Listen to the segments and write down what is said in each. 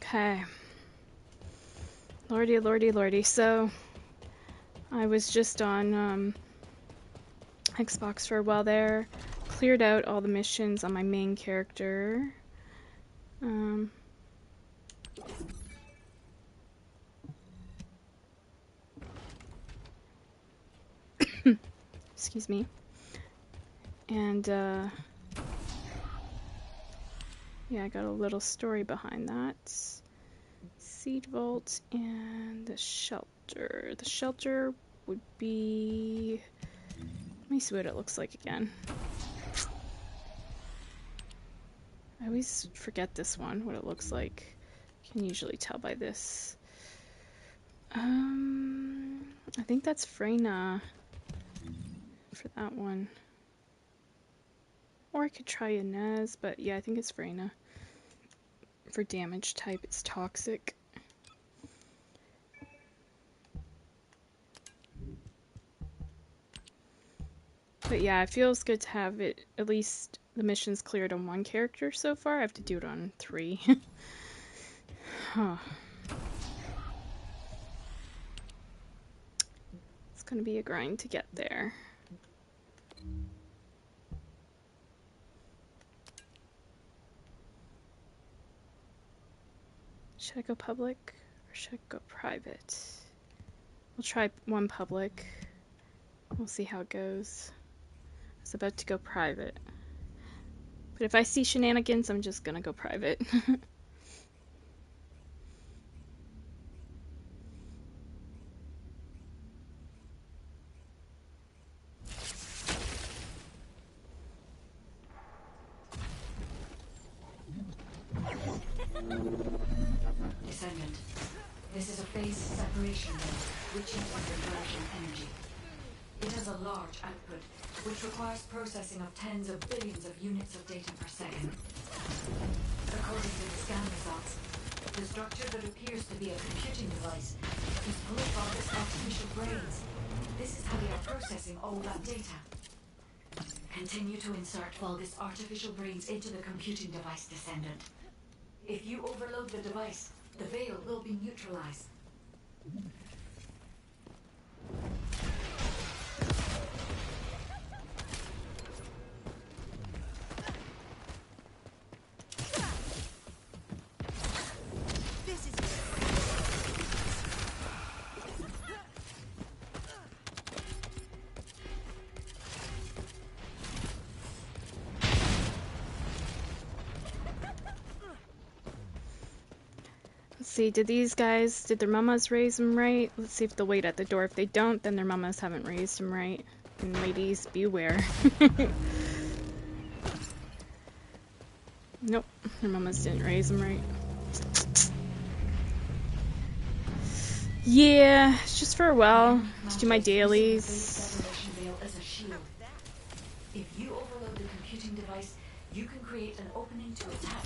Okay. Lordy, lordy, lordy. So, I was just on Xbox for a while there. Cleared out all the missions on my main character. Excuse me. And, yeah, I got a little story behind that. Seed vault and the shelter. The shelter would be... Let me see what it looks like again. I always forget this one, what it looks like. Can usually tell by this. I think that's Freyna for that one. Or I could try Inez, but yeah, I think it's Freyna. For damage type, it's toxic. But yeah, it feels good to have it, at least the missions cleared on one character so far. I have to do it on 3. Huh. It's gonna be a grind to get there. Should I go public or should I go private? We'll try one public. We'll see how it goes. I was about to go private. But if I see shenanigans, I'm just gonna go private. Descendant. This is a phase separation node, which uses diversion energy. It has a large output, which requires processing of tens of billions of units of data per second. According to the scan results, the structure that appears to be a computing device is full of all this artificial brains. This is how they are processing all that data. Continue to insert Vulgus artificial brains into the computing device, Descendant. If you overload the device, the veil will be neutralized. See, did their mamas raise them right? Let's see if they'll wait at the door. If they don't, then their mamas haven't raised them right. And ladies, beware. Nope, their mamas didn't raise them right. Yeah, it's just for a while, to do my dailies.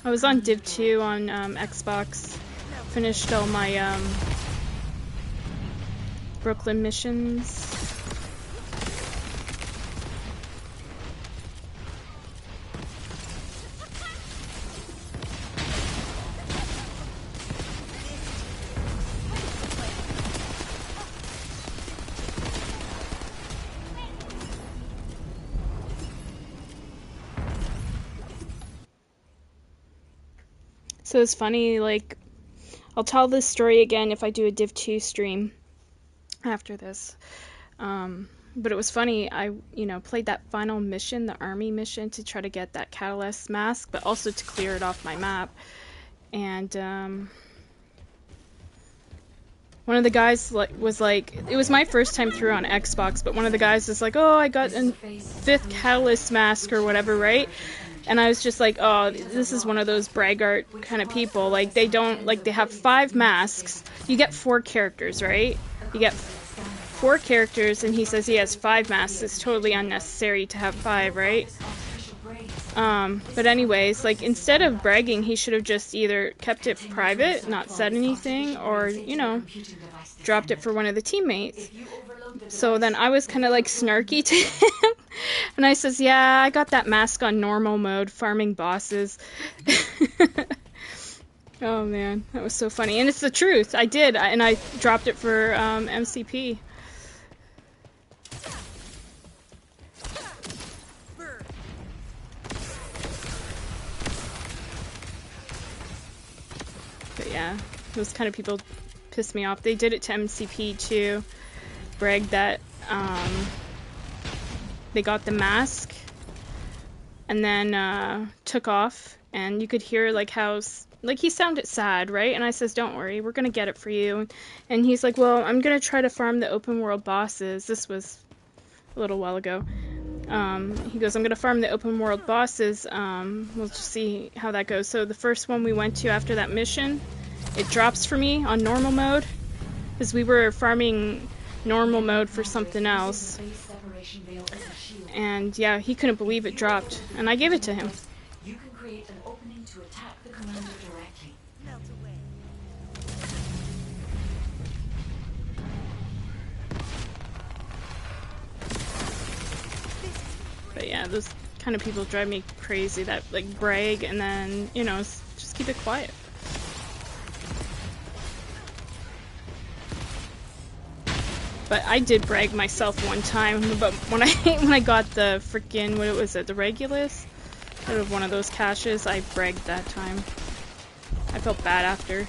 I was on Div 2 on Xbox. Finished all my Brooklyn missions. So it's funny, like, I'll tell this story again if I do a Div 2 stream after this. But it was funny, I, played that final mission, the army mission, to try to get that Catalyst mask, but also to clear it off my map. And, one of the guys was like, it was my first time through on Xbox, but one of the guys was like, oh, I got a 5th Catalyst mask or whatever, right? And I was just like, oh, this is one of those braggart kind of people. Like, they have 5 masks. You get 4 characters, right? You get 4 characters, and he says he has 5 masks. It's totally unnecessary to have 5, right? But anyways, like, instead of bragging, he should have just either kept it private, not said anything, or, dropped it for one of the teammates. So then I was kind of like snarky to him, and I says, yeah, I got that mask on normal mode, farming bosses. Oh man, that was so funny, and it's the truth. I did, and I dropped it for MCP. But yeah, those kind of people piss me off. They did it to MCP too. Bragged that they got the mask and then took off, and you could hear like how like he sounded sad, right? And I says, don't worry, we're gonna get it for you. And he's like, well, I'm gonna try to farm the open world bosses. This was a little while ago. He goes, I'm gonna farm the open world bosses. We'll just see how that goes. So the first one we went to after that mission, it drops for me on normal mode, because we were farming normal mode for something else. And yeah, he couldn't believe it dropped, and I gave it to him. You can create an opening to attack the commander directly. Melt away. But yeah, those kind of people drive me crazy that like brag and then, you know, just keep it quiet. But I did brag myself one time, but when I got the freaking, what was it, the Regulus? Out of one of those caches, I bragged that time. I felt bad after.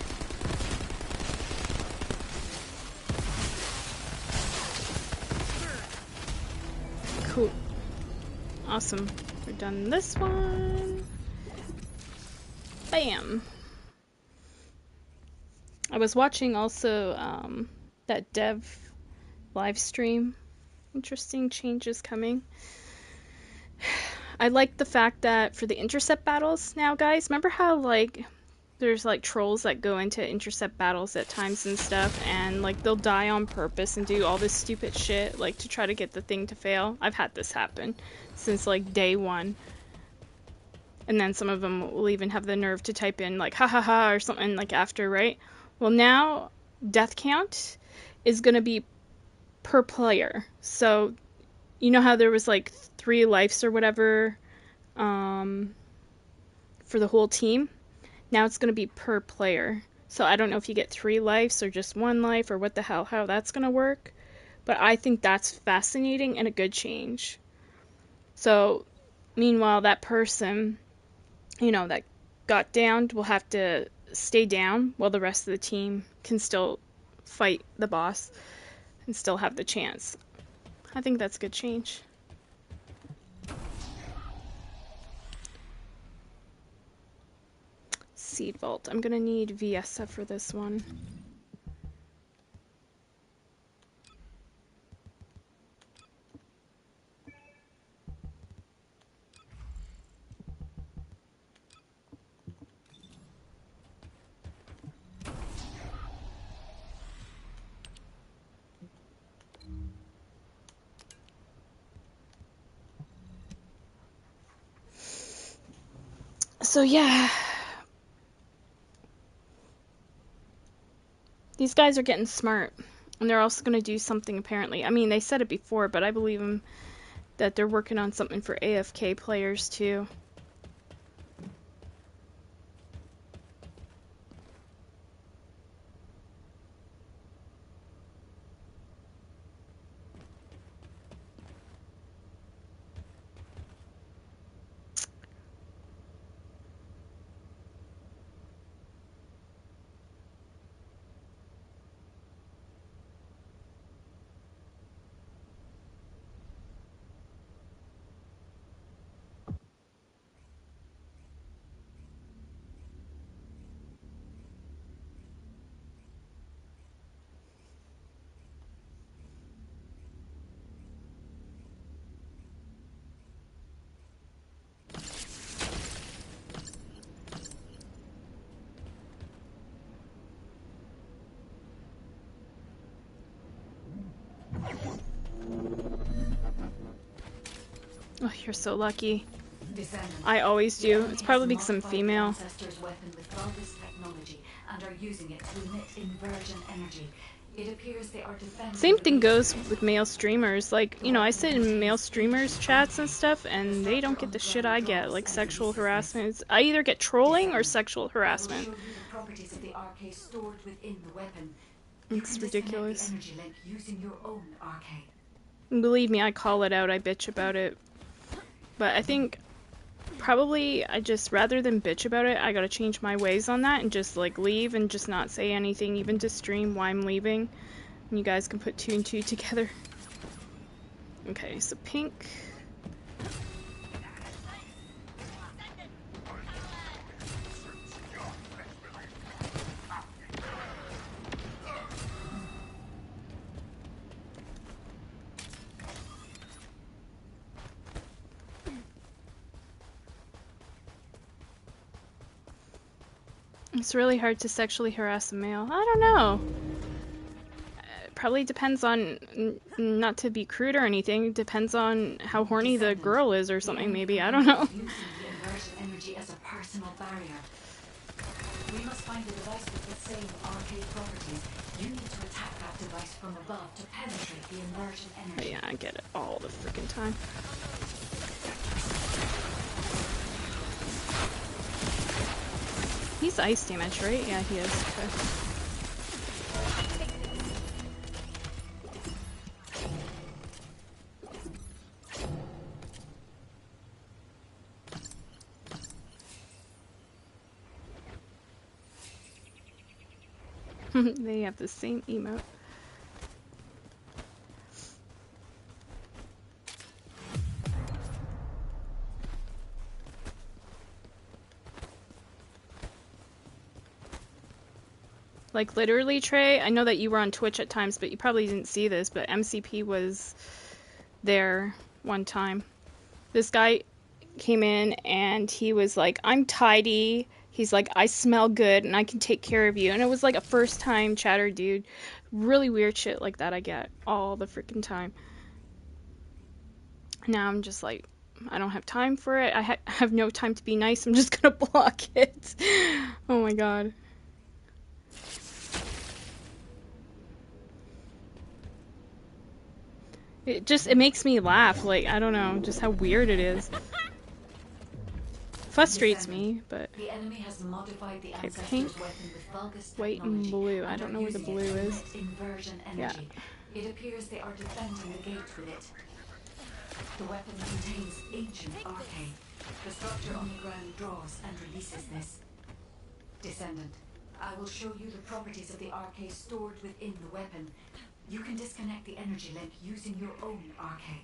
Cool. Awesome. We're done this one. Bam! I was watching also that dev live stream. Interesting changes coming. I like the fact that for the intercept battles now, guys, remember how like there's like trolls that go into intercept battles at times and stuff, and like they'll die on purpose and do all this stupid shit like to try to get the thing to fail? I've had this happen since like day one. And then some of them will even have the nerve to type in like ha ha ha or something like after, right? Well, now death count is going to be per player. So you know how there was like 3 lives or whatever for the whole team? Now it's going to be per player. So I don't know if you get 3 lives or just 1 life or what the hell, how that's going to work. But I think that's fascinating and a good change. So meanwhile, that person, you know, that got downed will have to stay down while the rest of the team can still fight the boss and still have the chance. I think that's a good change. Seed Vault. I'm gonna need Viessa for this one. So yeah, these guys are getting smart, and they're also going to do something apparently. I mean, they said it before, but I believe them that they're working on something for AFK players too. Oh, you're so lucky. Descendant. I always do. It's probably because I'm female. Ancestors' weapon with Vulgus technology and are using it to emit inversion energy. It appears they are defending. Same thing goes with male streamers. Like, you know, I sit in male streamers chats and stuff, and they don't get the shit I get, like sexual harassment. I either get trolling or sexual harassment. properties of the arcade stored within the weapon. It's ridiculous. The energy link using your own arcade. Believe me, I call it out, I bitch about it. But I think probably I just, rather than bitch about it, I gotta change my ways on that and just like leave and just not say anything, even to stream why I'm leaving. And you guys can put 2 and 2 together. Okay, so pink. It's really hard to sexually harass a male. I don't know. It probably depends on, not to be crude or anything, it depends on how horny the girl is or something, maybe. I don't know. Using the inversion energy as a personal barrier. We must find a device with the same arcade properties. You need to attack that device from above to penetrate the inversion energy. But yeah, I get it all the freaking time. He's ice damage, right? Yeah, he is. Okay. They have the same emote. Like literally, Trey, I know that you were on Twitch at times, but you probably didn't see this, but MCP was there one time. This guy came in and he was like, I'm tidy. He's like, I smell good and I can take care of you. And it was like a first time chatter dude. Really weird shit like that I get all the freaking time. Now I'm just like, I don't have time for it. I have no time to be nice. I'm just gonna block it. Oh my god. It makes me laugh, like, I don't know, just how weird it is. Frustrates me, but... Okay, pink, white, and blue. I don't know where the blue is. Yeah. It appears they are defending the gate with it. The weapon contains ancient arcane. The structure on the ground draws and releases this. Descendant, I will show you the properties of the arcane stored within the weapon. You can disconnect the energy link using your own arcane.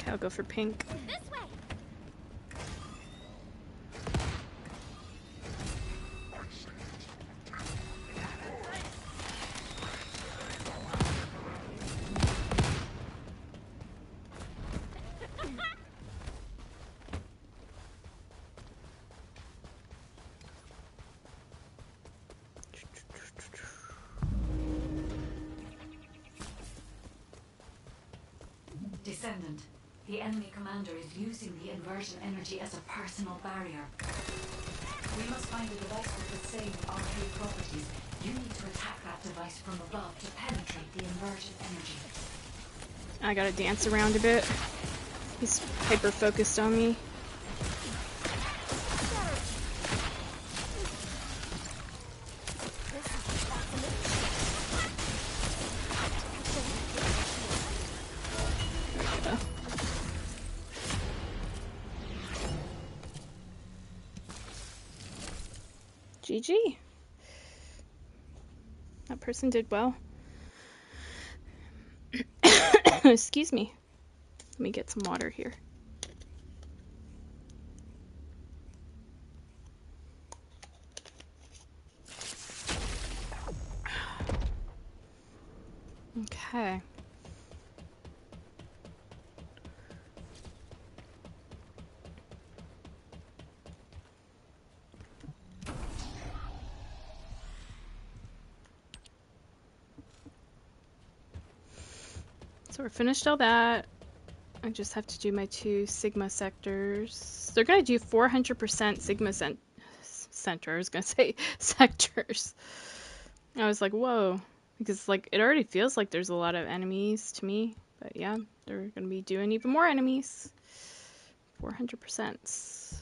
Okay, I'll go for pink. This way. Descendant, the enemy commander is using the inversion energy as a personal barrier. We must find a device with the same arcade properties. You need to attack that device from above to penetrate the inversion energy. I gotta dance around a bit. He's hyper focused on me. GG. That person did well. Excuse me. Let me get some water here. Okay. So we're finished all that. I just have to do my 2 Sigma sectors. They're going to do 400% Sigma center. I was going to say sectors. I was like, whoa. Because, like, it already feels like there's a lot of enemies to me. But yeah, they're going to be doing even more enemies. 400%.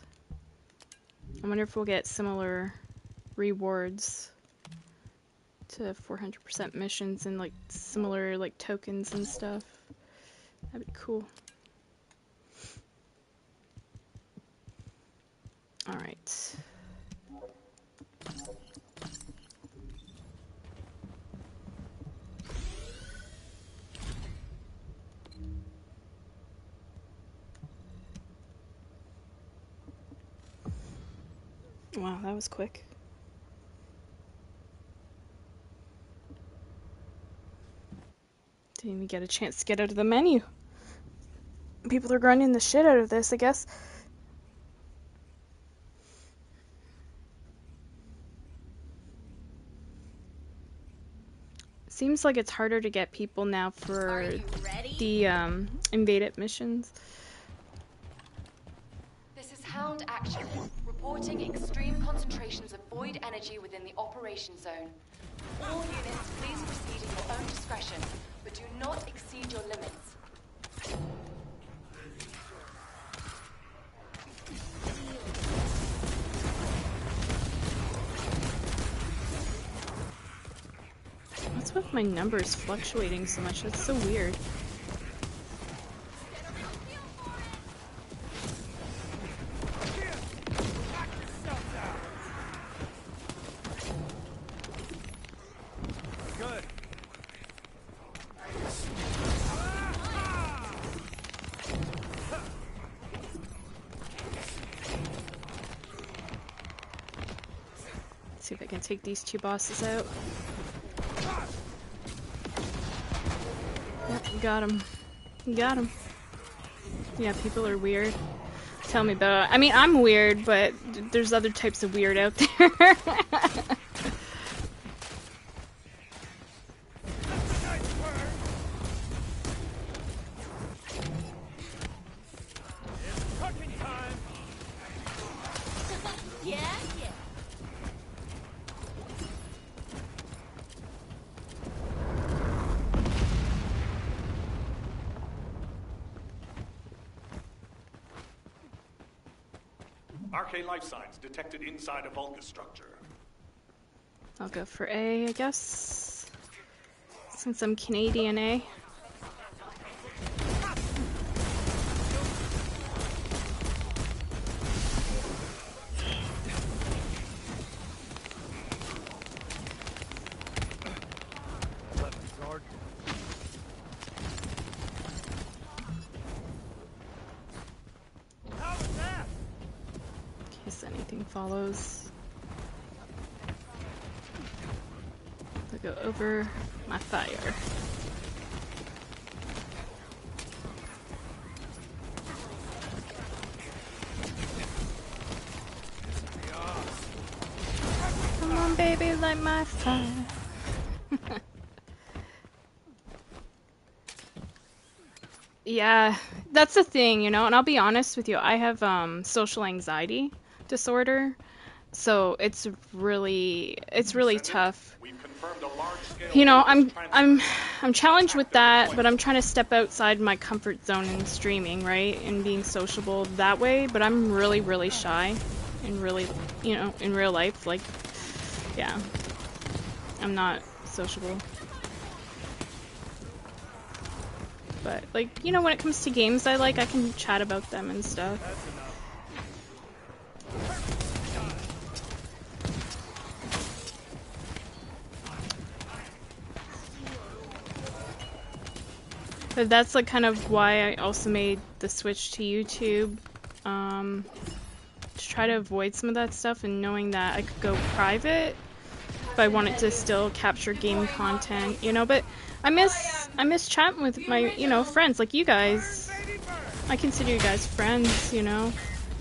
I wonder if we'll get similar rewards to 400% missions and, like, similar, like, tokens and stuff. That'd be cool. Alright. Wow, that was quick. Didn't even get a chance to get out of the menu. People are grinding the shit out of this, I guess. Seems like it's harder to get people now for the invaded missions. This is Hound Action, reporting extreme concentrations of void energy within the operation zone. All units, please proceed at your own discretion, but do not exceed your limits. What's with my numbers fluctuating so much? That's so weird. See if I can take these two bosses out. Yep, got him. Got him. Yeah, people are weird. Tell me about it. I mean, I'm weird, but there's other types of weird out there. Arcane life signs detected inside a Vulgus structure. I'll go for A, I guess. Since I'm Canadian, A. In case anything follows. I'll go over my fire. Come on, baby, light my fire. Yeah, that's the thing, you know, and I'll be honest with you, I have social anxiety disorder, so it's really tough. We've confirmed a large-scale You know, Vulgus transfer. I'm challenged with that, but I'm trying to step outside my comfort zone in streaming, right? And being sociable that way, but I'm really shy and really, you know, in real life, like, yeah. I'm not sociable. But, like, you know, when it comes to games I like, I can chat about them and stuff. But that's, like, kind of why I also made the switch to YouTube. To try to avoid some of that stuff and knowing that I could go private if I wanted to still capture game content, you know, but I miss chatting with my, you know, friends like you guys. I consider you guys friends, you know,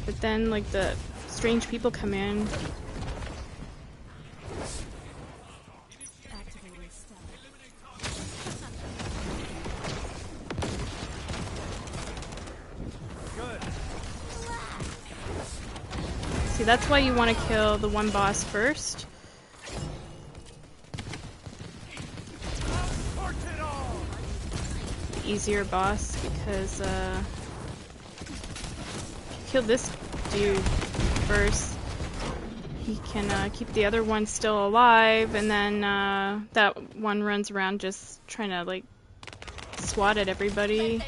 but then like the strange people come in. See, that's why you want to kill the one boss first. easier boss because kill this dude first, he can keep the other one still alive, and then that one runs around just trying to like swat at everybody.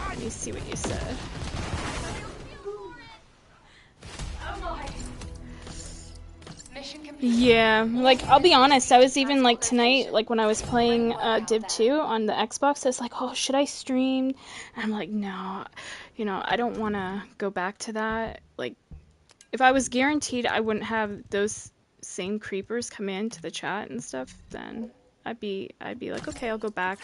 Let me see what you said. Yeah, like, I'll be honest, I was even, like, tonight, like, when I was playing Div 2 on the Xbox, I was like, oh, should I stream? And I'm like, no, you know, I don't want to go back to that. Like, if I was guaranteed I wouldn't have those same creepers come into the chat and stuff, then I'd be like, okay, I'll go back.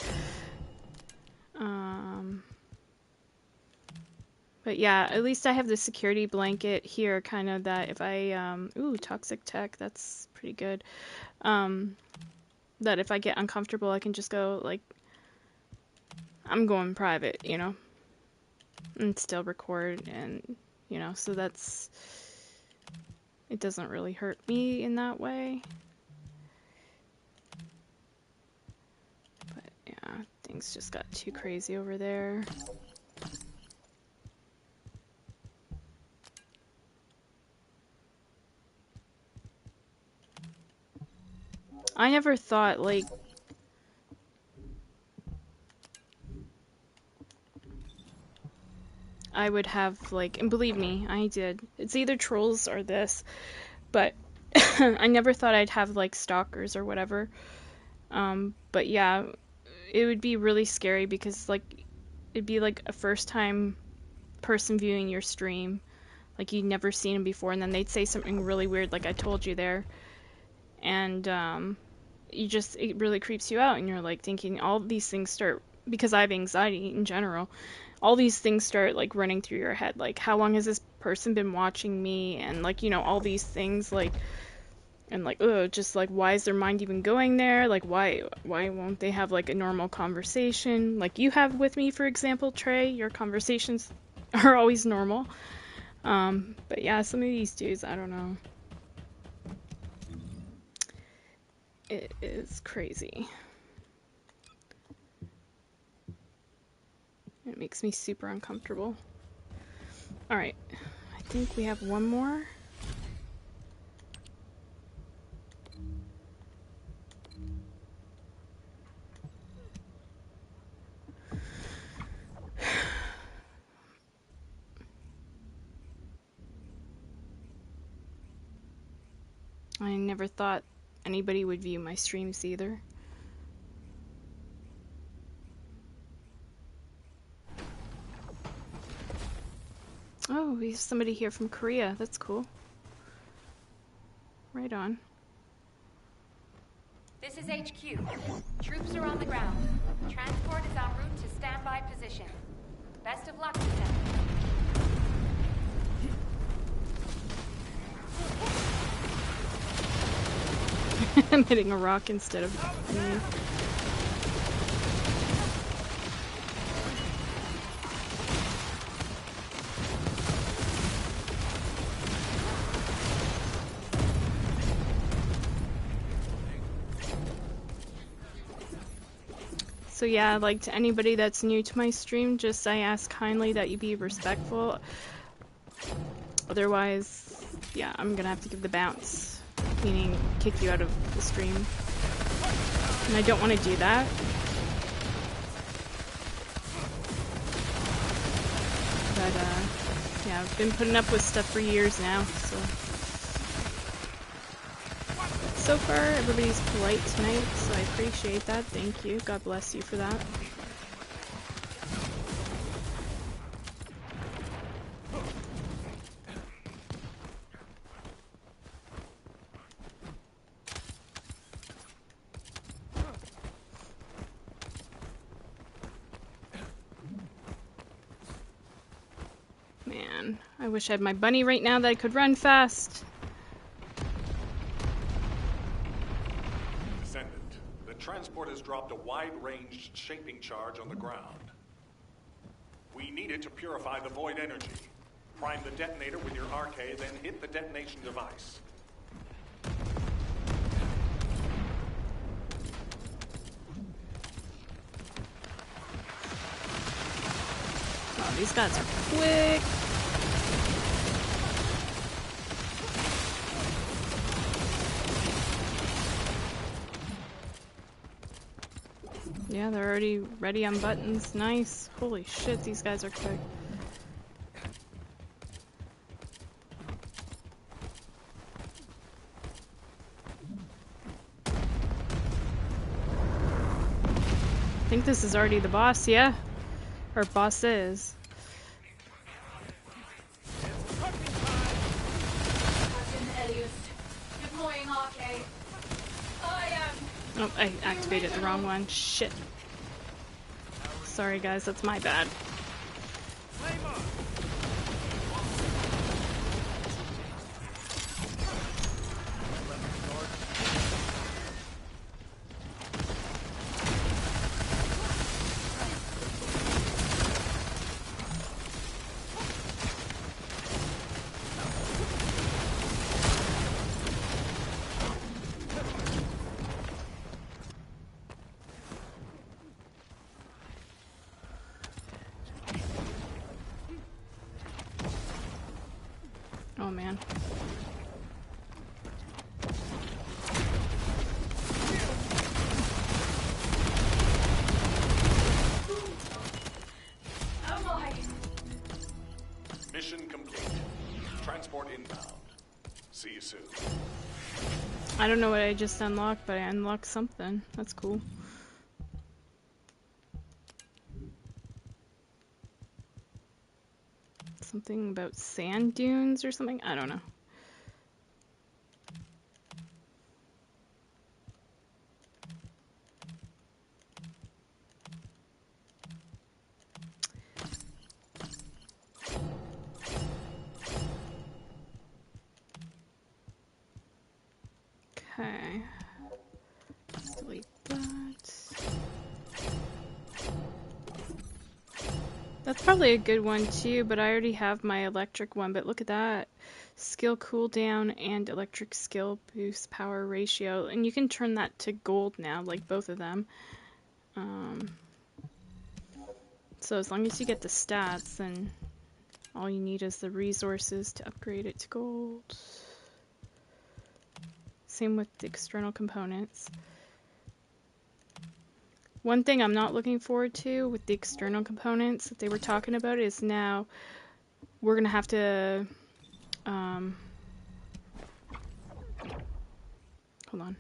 But yeah, at least I have the security blanket here, kind of, that if I, ooh, toxic tech, that's pretty good. That if I get uncomfortable, I can just go, like, I'm going private, you know, and still record, and, you know, so that's, it doesn't really hurt me in that way. But yeah, things just got too crazy over there. I never thought, like, I would have, like, and believe me, I did. It's either trolls or this, but I never thought I'd have, like, stalkers or whatever. But yeah, it would be really scary because, like, it'd be like a first time person viewing your stream. Like, you'd never seen them before, and then they'd say something really weird, like I told you there. And, it really creeps you out, and you're, like, thinking all these things start, because I have anxiety in general, all these things start, like, running through your head. Like, how long has this person been watching me? And, like, you know, all these things, like, and, like, ugh, just, like, why is their mind even going there? Like, why won't they have, like, a normal conversation? Like you have with me, for example, Trey, your conversations are always normal. But yeah, some of these dudes, I don't know. It is crazy. It makes me super uncomfortable. Alright, I think we have one more. I never thought anybody would view my streams either. Oh, we have somebody here from Korea. That's cool. Right on. This is HQ. Troops are on the ground. Transport is en route to standby position. Best of luck, Descendant. I'm hitting a rock instead of me. So yeah, like, to anybody that's new to my stream, just I ask kindly that you be respectful. Otherwise, yeah, I'm gonna have to give the bounce, meaning kick you out of the stream. And I don't want to do that. But yeah, I've been putting up with stuff for years now, so. So far, everybody's polite tonight, so I appreciate that. Thank you. God bless you for that. Man, I wish I had my bunny right now that I could run fast. The transport has dropped a wide-ranged shaping charge on the ground. We need it to purify the void energy. Prime the detonator with your RK, then hit the detonation device. Oh, these guys are quick. Yeah, they're already ready on buttons. Nice. Holy shit, these guys are quick. I think this is already the boss, yeah? Or bosses. Oh, I activated the wrong one. Shit. Sorry guys, that's my bad. Oh man. Mission complete. Transport inbound. See you soon. I don't know what I just unlocked, but I unlocked something. That's cool. Something about sand dunes or something? I don't know. Okay. Let's delete that. That's probably a good one too, but I already have my electric one, but look at that. Skill cooldown and electric skill boost power ratio. And you can turn that to gold now, like both of them. So as long as you get the stats, then all you need is the resources to upgrade it to gold. Same with the external components. One thing I'm not looking forward to with the external components that they were talking about is now we're going to have to... hold on.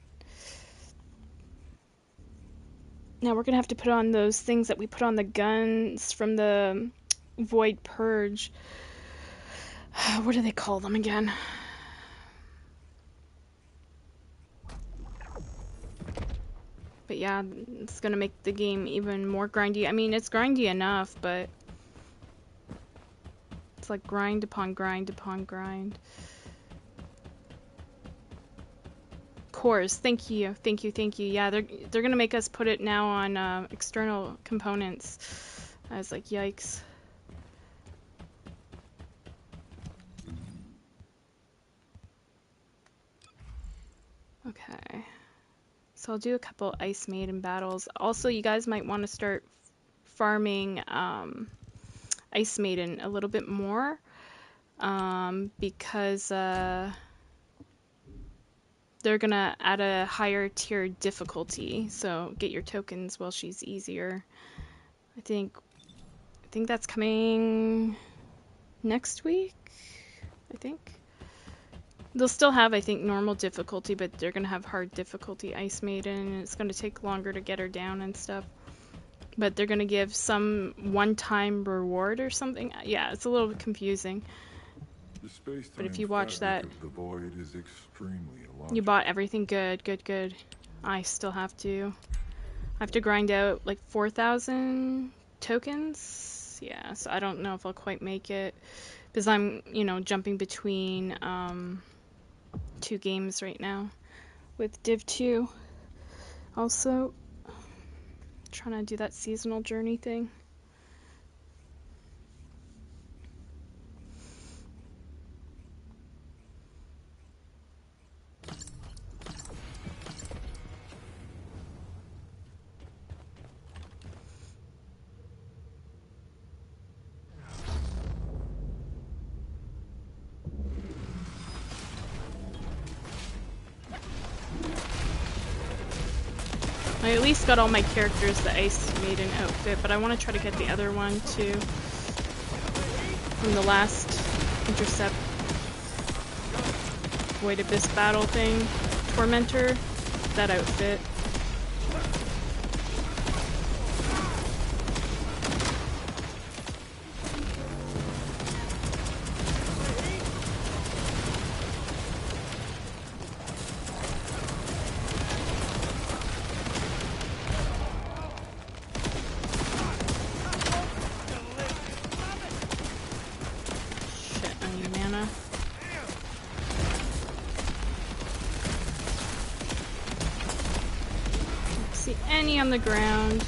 Now we're going to have to put on those things that we put on the guns from the Void Purge. What do they call them again? But yeah, it's going to make the game even more grindy. I mean, it's grindy enough, but it's like grind upon grind upon grind. Cores, thank you, thank you, thank you. Yeah, they're going to make us put it now on external components. I was like, yikes. Okay. So I'll do a couple Ice Maiden battles. Also, you guys might want to start farming Ice Maiden a little bit more because they're gonna add a higher tier difficulty. So get your tokens while she's easier. I think that's coming next week. I think. They'll still have, I think, normal difficulty, but they're going to have hard difficulty Ice Maiden, and it's going to take longer to get her down and stuff. But they're going to give some one-time reward or something. Yeah, it's a little bit confusing. But if you watch that... The void is extremely illogical. You bought everything good, good, good. I still have to... I have to grind out, like, 4,000 tokens? Yeah, so I don't know if I'll quite make it. Because I'm, you know, jumping between... 2 games right now with Div 2. Also, trying to do that seasonal journey thing. I at least got all my characters the Ice Maiden outfit, but I want to try to get the other one too. From the last Intercept Void Abyss battle thing. Tormentor. That outfit. On the ground,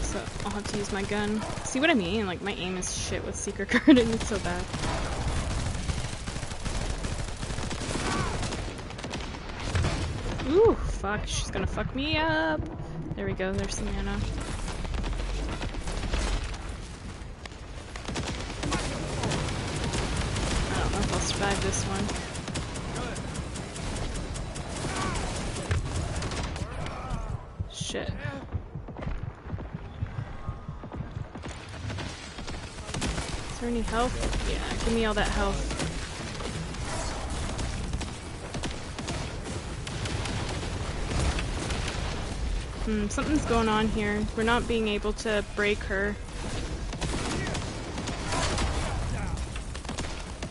so I'll have to use my gun. See what I mean? Like, my aim is shit with secret guarding. It's so bad. Ooh, fuck. She's gonna fuck me up. There we go. There's some mana. I don't know if I'll survive this one. Shit. Is there any health? Yeah, give me all that health. Something's going on here. We're not being able to break her.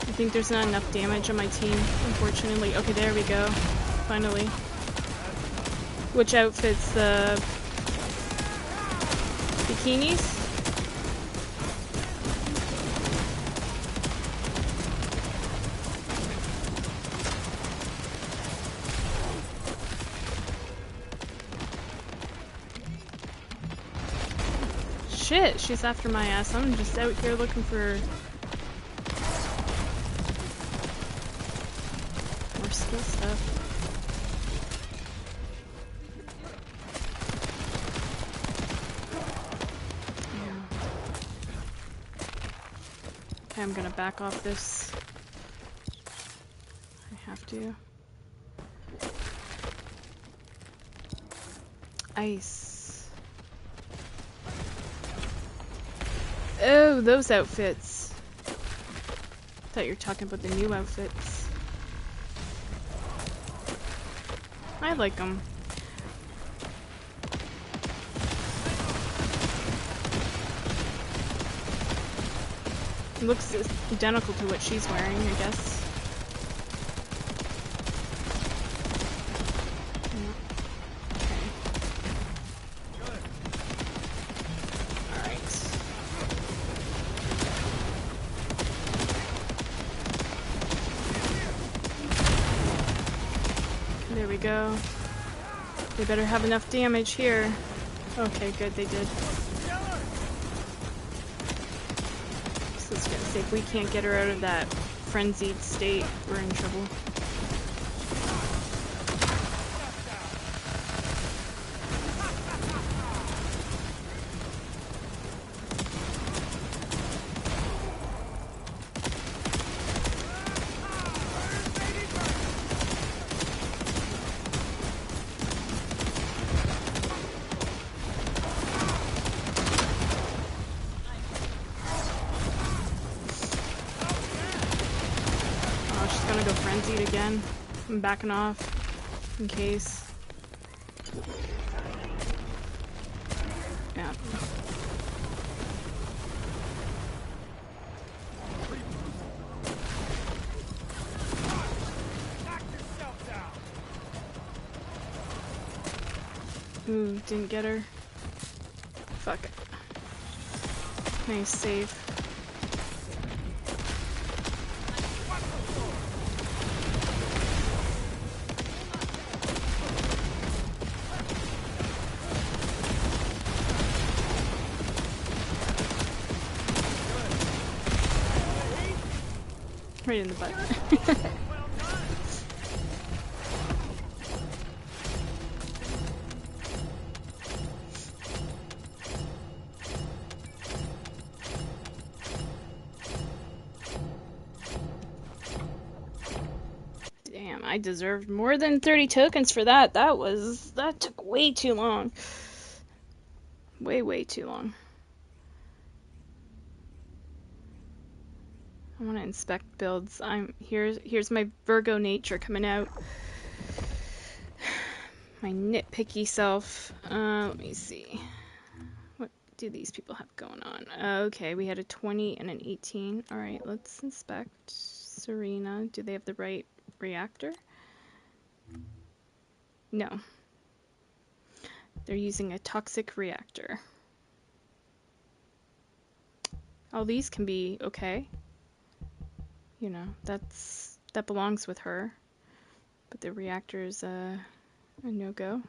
I think there's not enough damage on my team, unfortunately. Okay, there we go. Finally. Which outfits? The bikinis? Shit, she's after my ass. I'm just out here looking for more skill stuff. I'm gonna back off this. I have to. Ice. Oh, those outfits. Thought you were talking about the new outfits. I like them. It looks identical to what she's wearing, I guess. There we go. They better have enough damage here. Okay, good, they did. So it's gonna say if we can't get her out of that frenzied state, we're in trouble. Again. I'm backing off in case. Yeah. Ooh, didn't get her. Fuck it. Nice save. Right in the butt. Damn, I deserved more than 30 tokens for that. That took way too long. Way too long. I want to inspect builds. Here's my Virgo nature coming out. My nitpicky self. Let me see. What do these people have going on? Okay, we had a 20 and an 18. Alright, let's inspect Serena. Do they have the right reactor? No. They're using a toxic reactor. All these can be okay. You know, that belongs with her. But the reactor is a no-go.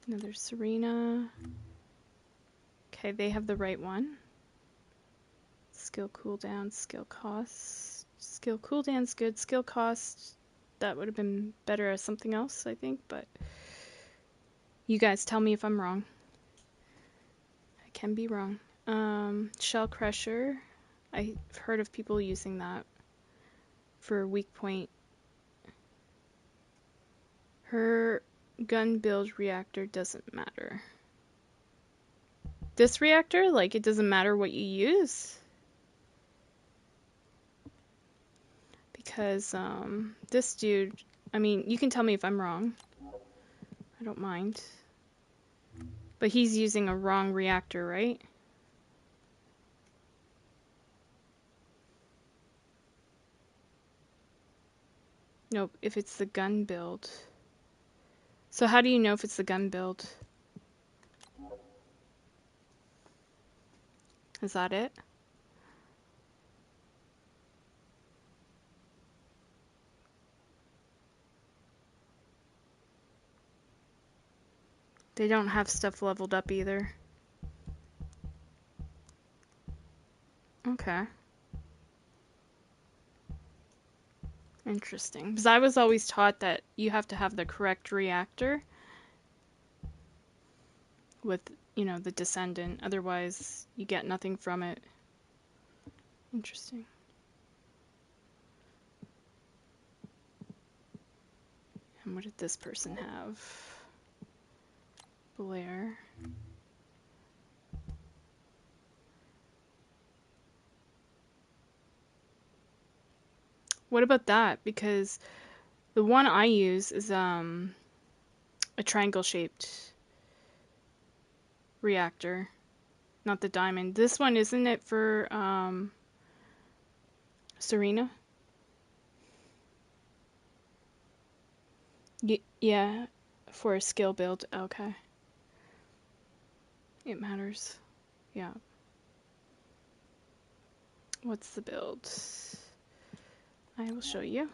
Another Serena. Okay, they have the right one. Skill cooldown, skill cost. Skill cooldown's good. Skill cost, that would have been better as something else, I think, but you guys tell me if I'm wrong. I can be wrong. Shell Crusher. I've heard of people using that for weak point. Her gun build reactor doesn't matter. This reactor, like, it doesn't matter what you use. Because, this dude, I mean, you can tell me if I'm wrong. I don't mind. But he's using a wrong reactor, right? Nope, if it's the gun build. So how do you know if it's the gun build? Is that it? They don't have stuff leveled up either. Okay. Interesting. Because I was always taught that you have to have the correct reactor with, you know, the Descendant. Otherwise, you get nothing from it. Interesting. And what did this person have? Blair. What about that? Because the one I use is a triangle-shaped reactor, not the diamond. This one, isn't it for Serena? Yeah, for a skill build. Okay. It matters. Yeah. What's the build? I will show you.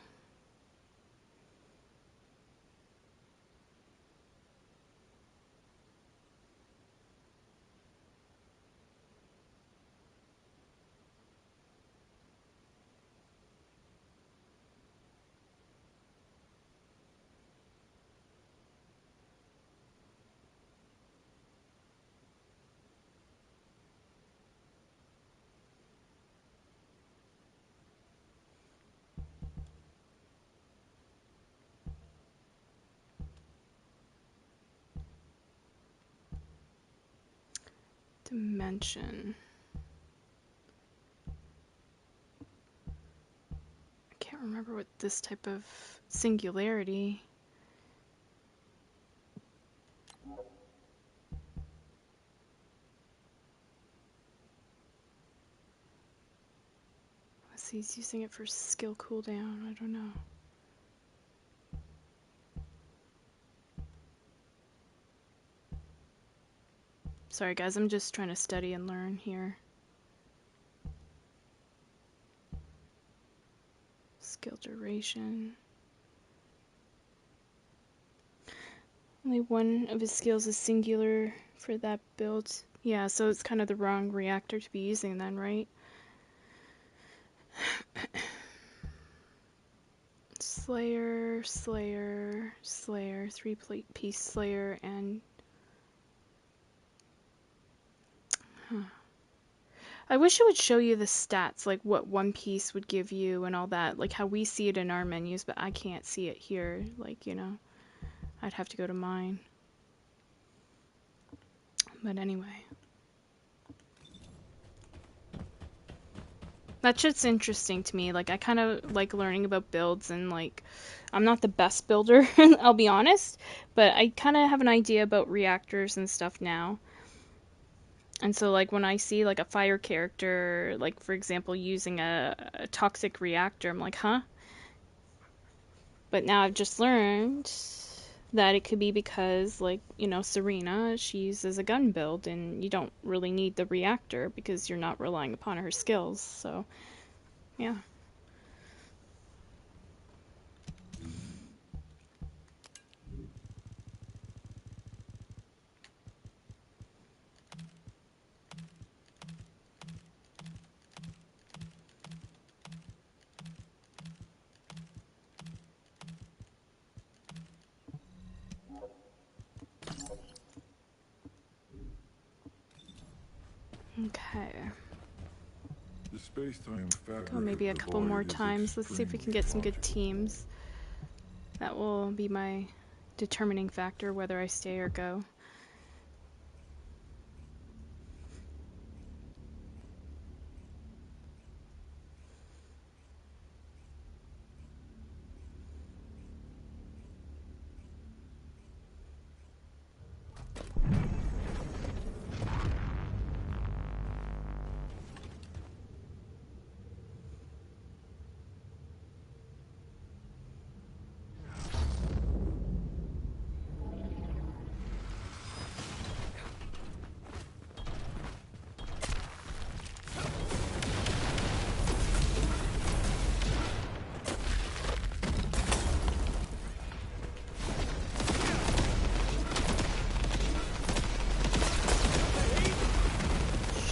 Dimension. I can't remember what this type of singularity. Unless he's using it for skill cooldown. I don't know. Sorry guys, I'm just trying to study and learn here. Skill duration. Only one of his skills is singular for that build. Yeah, so it's kind of the wrong reactor to be using then, right? Slayer, Slayer, Slayer, 3-piece Slayer, and... I wish it would show you the stats, like what one piece would give you and all that, like how we see it in our menus, but I can't see it here. Like, you know, I'd have to go to mine. But anyway. That shit's interesting to me. Like, I kind of like learning about builds, and like, I'm not the best builder, I'll be honest, but I kind of have an idea about reactors and stuff now. And so, like, when I see, like, a fire character, like, for example, using a toxic reactor, I'm like, huh? But now I've just learned that it could be because, like, you know, Serena, she uses a gun build, and you don't really need the reactor because you're not relying upon her skills, so, yeah. Okay. The space-time fabric Go maybe a of the couple void more is times. Let's see if we can extremely get some good logical. teams. That will be my determining factor whether I stay or go.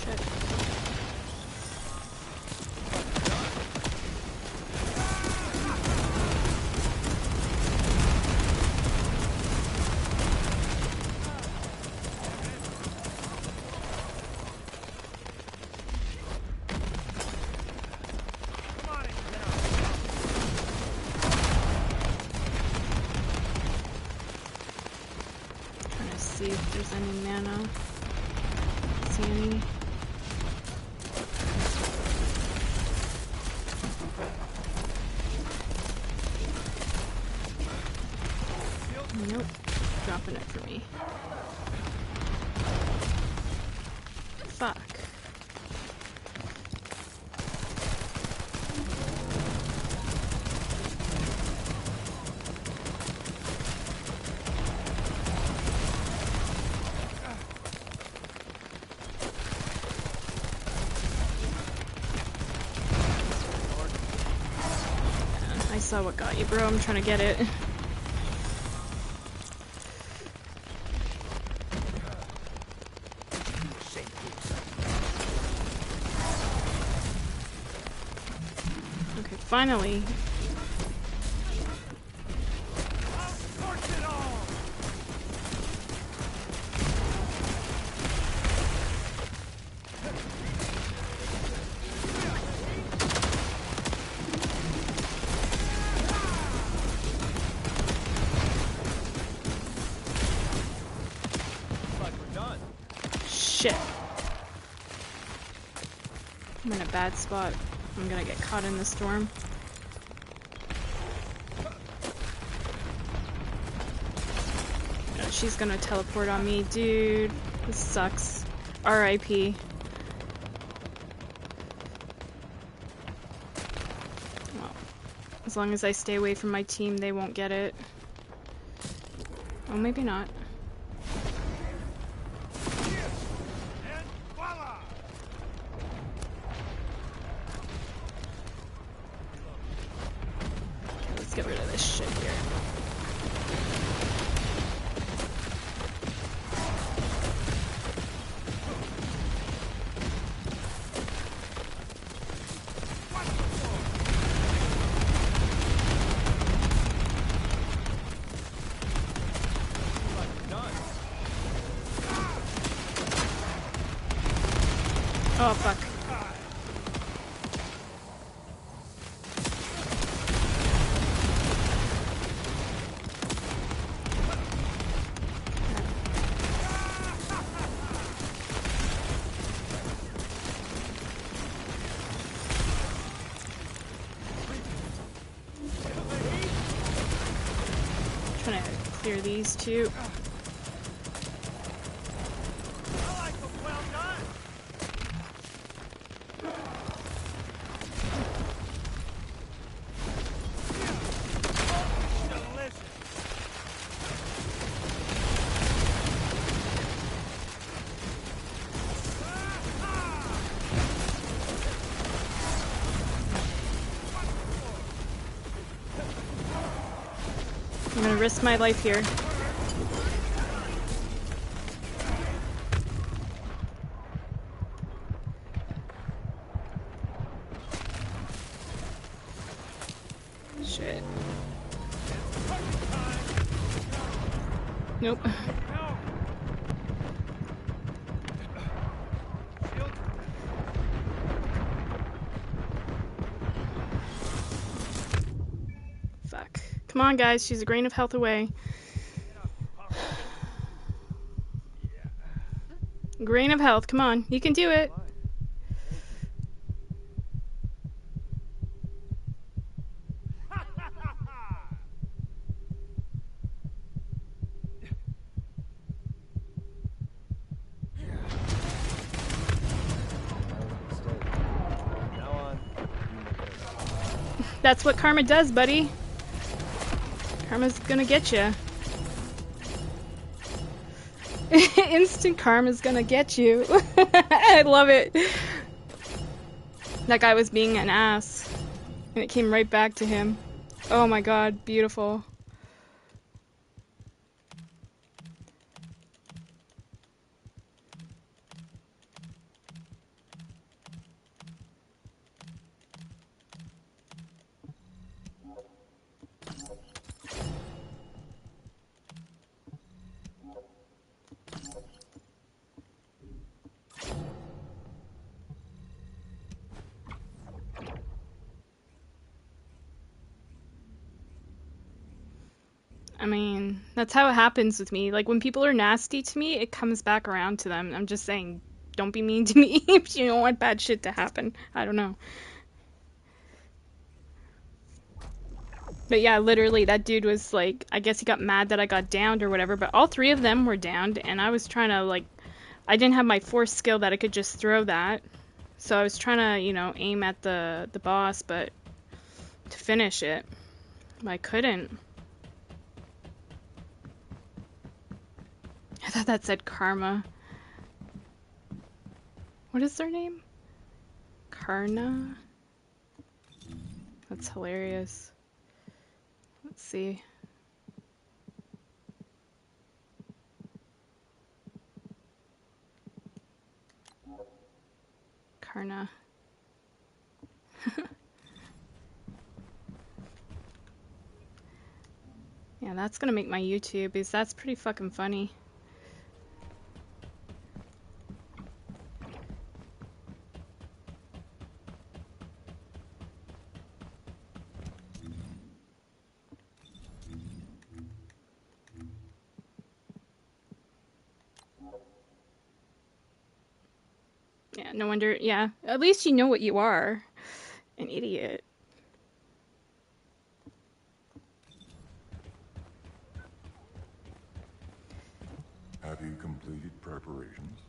Shit. Trying to see if there's any mana. See any? Nope. Dropping it for me. Fuck. I saw what got you, bro. I'm trying to get it. Okay, finally. Shit. I'm in a bad spot. I'm gonna get caught in the storm. Yeah, she's gonna teleport on me, dude. This sucks. R.I.P. Well, as long as I stay away from my team, they won't get it. Oh, maybe not. Let's get rid of this shit here. Oh, fuck. clear these two. I'm gonna risk my life here. Shit. Nope. Fuck. Come on, guys. She's a grain of health away. Grain of health. Come on. You can do it. That's what karma does, buddy. Karma's gonna get you. Instant karma's gonna get you. I love it. That guy was being an ass. And it came right back to him. Oh my god, beautiful. I mean, that's how it happens with me. Like, when people are nasty to me, it comes back around to them. I'm just saying, don't be mean to me if you don't want bad shit to happen. I don't know. But yeah, literally, that dude was like, I guess he got mad that I got downed or whatever, but all three of them were downed, and I was trying to, like, I didn't have my force skill that I could just throw that. So I was trying to, you know, aim at the boss, but to finish it. But I couldn't. I thought that said Karma. What is their name? Karna? That's hilarious. Let's see. Karna. Yeah, that's gonna make my YouTube, because that's pretty fucking funny. Yeah, no wonder. Yeah, at least you know what you are. An idiot. Have you completed preparations?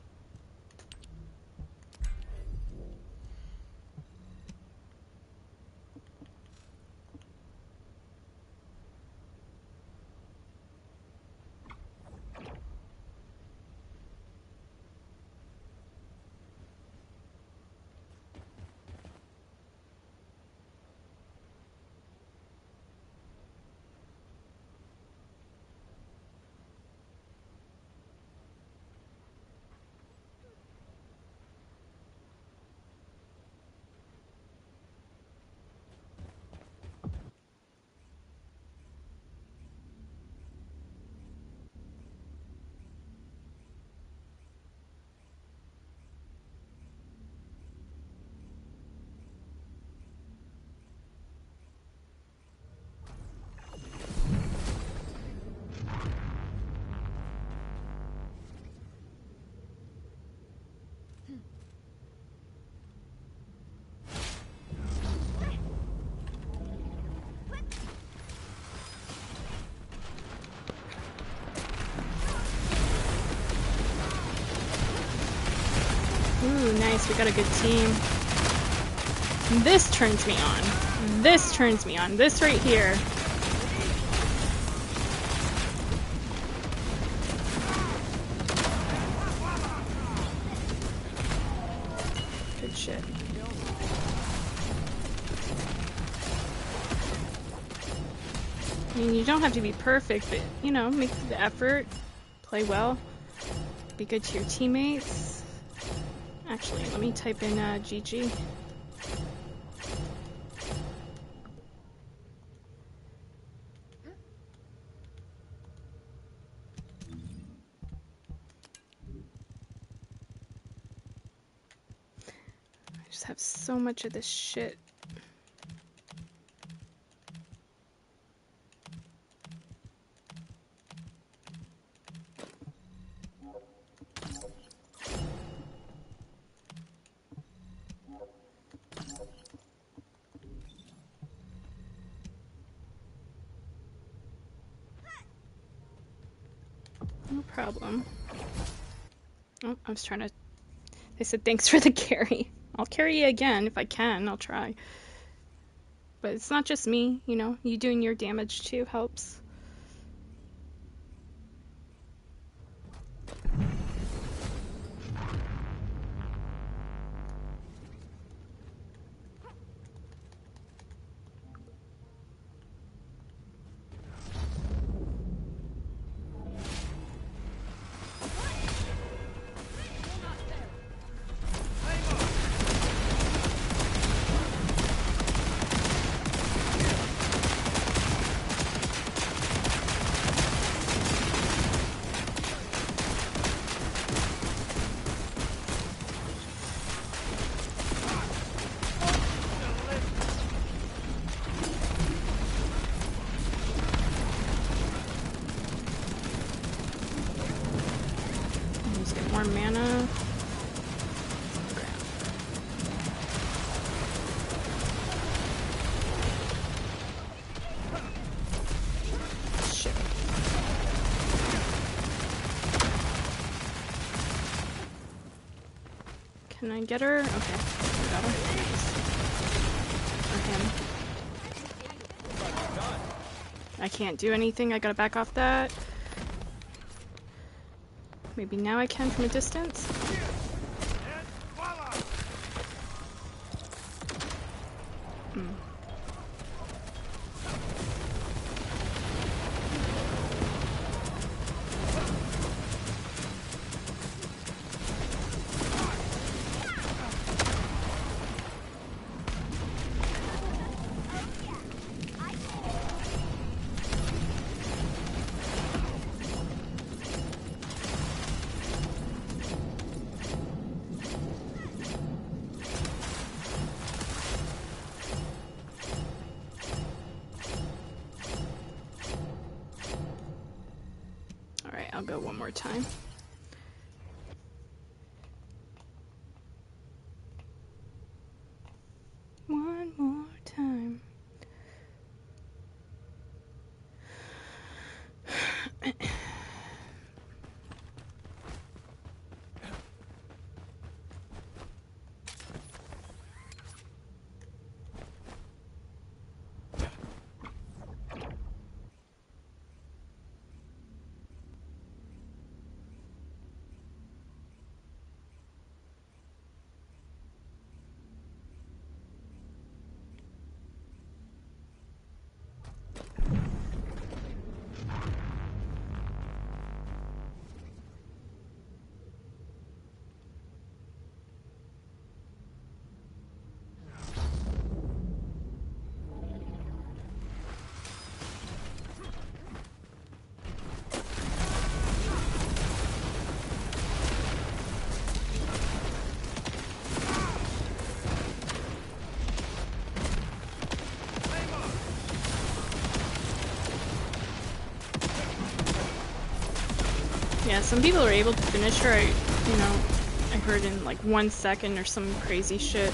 Ooh, nice. We got a good team. This turns me on. This turns me on. This right here. Good shit. I mean, you don't have to be perfect, but, you know, make the effort, play well, be good to your teammates. Actually, let me type in GG. I just have so much of this shit. No problem. Oh, I was trying to... They said thanks for the carry. I'll carry you again if I can. I'll try. But it's not just me, you know. You doing your damage too helps. Let's get more mana. Shit. Can I get her? Okay. I got her. Or him. I can't do anything. I gotta back off that. Maybe now I can from a distance? Alright, I'll go one more time. One more time. Yeah, some people are able to finish her, I heard in like 1 second or some crazy shit.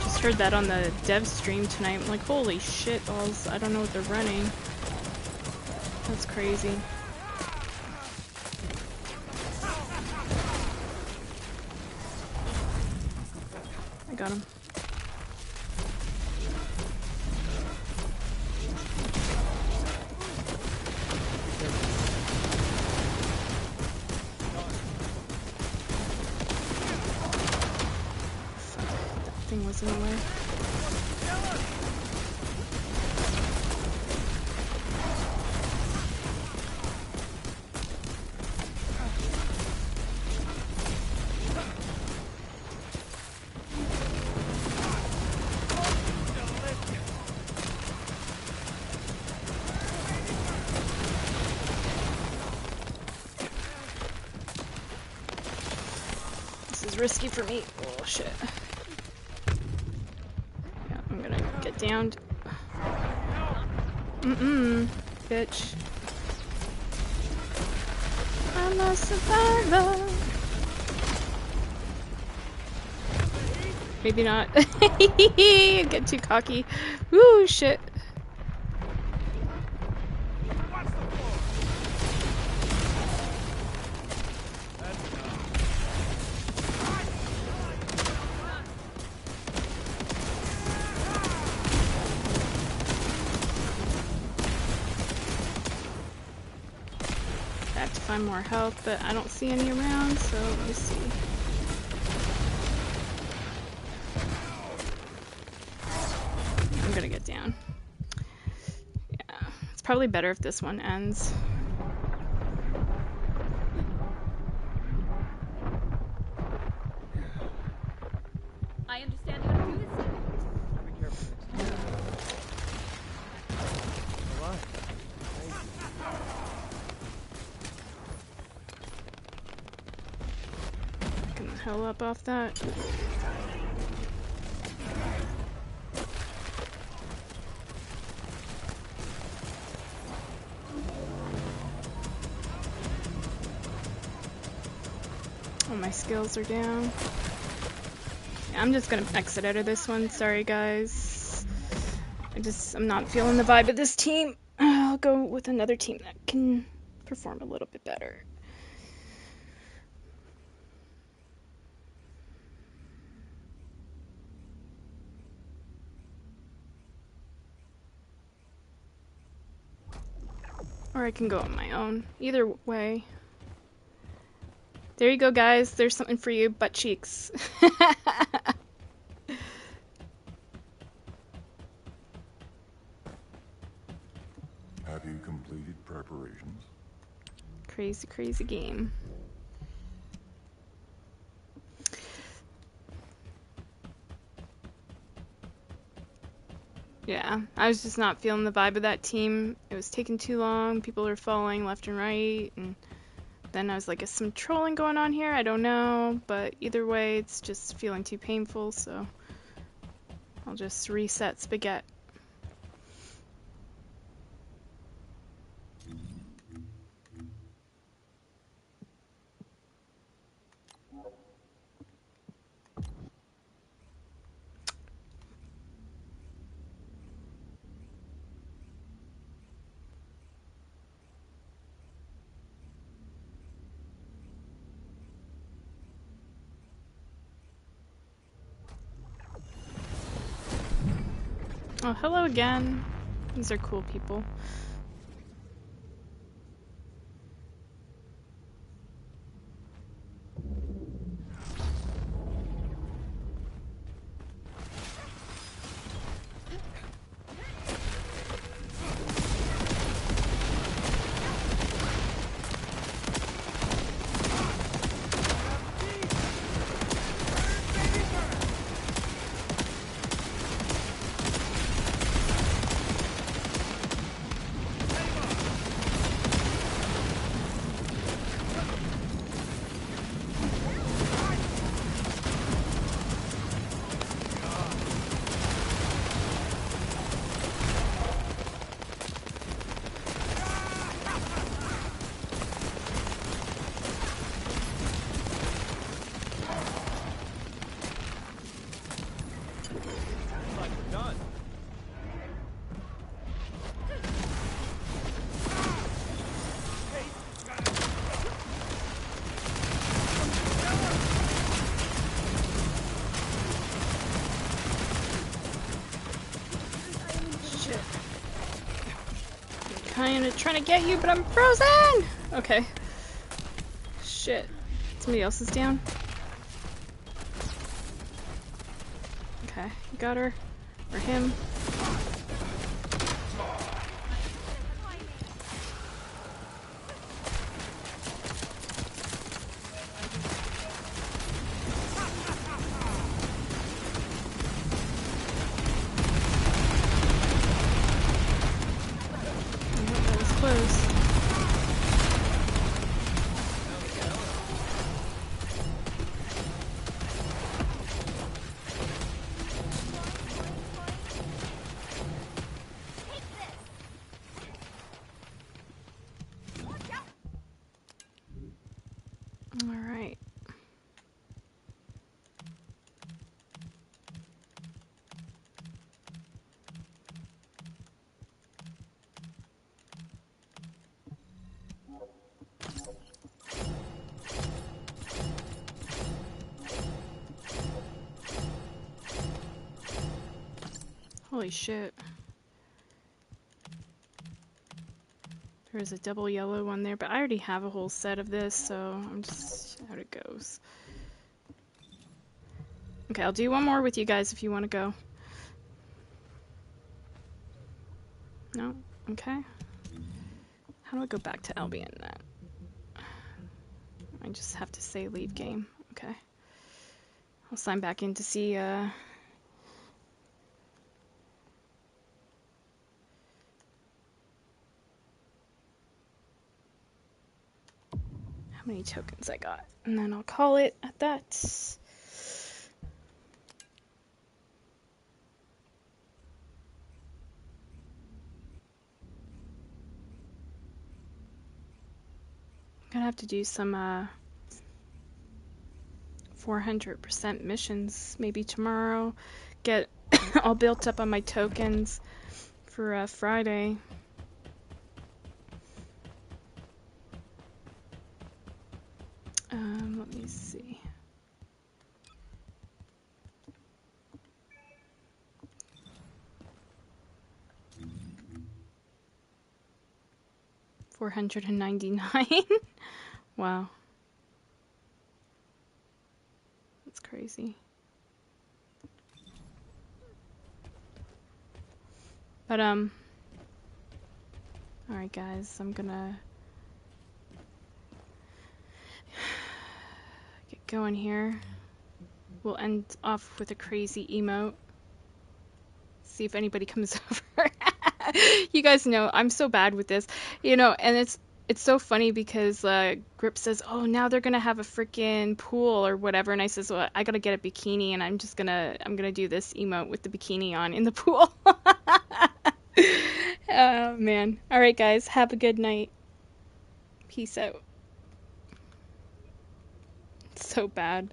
Just heard that on the dev stream tonight. I'm like, holy shit balls, I don't know what they're running. That's crazy. got him. That thing was in the way. Risky for me. Oh shit. Yeah, I'm gonna get downed. Bitch. I'm a survivor. Maybe not. Get too cocky. Woo, shit. Find more health, but I don't see any around, so let me see. I'm gonna get down. Yeah, it's probably better if this one ends. I understand how to do this. Be careful next time. Alive. Get the hell up off that. Oh, my skills are down. Yeah, I'm just gonna exit out of this one. Sorry, guys. I'm not feeling the vibe of this team. I'll go with another team that can perform a little bit better. Or I can go on my own. Either way. There you go, guys. There's something for you. Butt cheeks. Have you completed preparations? Crazy, crazy game. Yeah, I was just not feeling the vibe of that team. It was taking too long. People are falling left and right. And then I was like, is some trolling going on here? I don't know. But either way, it's just feeling too painful. So I'll just reset spaghetti. Oh, hello again. These are cool people. trying to get you, but I'm frozen! Okay. Shit. Somebody else is down. Okay, you got her. Or him. That was close. Alright. Holy shit. There's a double yellow one there, but I already have a whole set of this, so I'm just how it goes. Okay, I'll do one more with you guys if you want to go. No? Okay. How do I go back to Albion then? I just have to say leave game. Okay. I'll sign back in to see, how many tokens I got. And then I'll call it at that. I'm gonna have to do some, 400% missions maybe tomorrow. Get all built up on my tokens for Friday. Let me see. $499. Wow. That's crazy. But, alright guys, I'm gonna get going here. We'll end off with a crazy emote. See if anybody comes over. You guys know, I'm so bad with this. You know, and it's so funny because Grip says, oh, now they're gonna have a freaking pool or whatever, and I says, well, I gotta get a bikini, and I'm gonna do this emote with the bikini on in the pool. Oh man. Alright guys, have a good night. Peace out. It's so bad.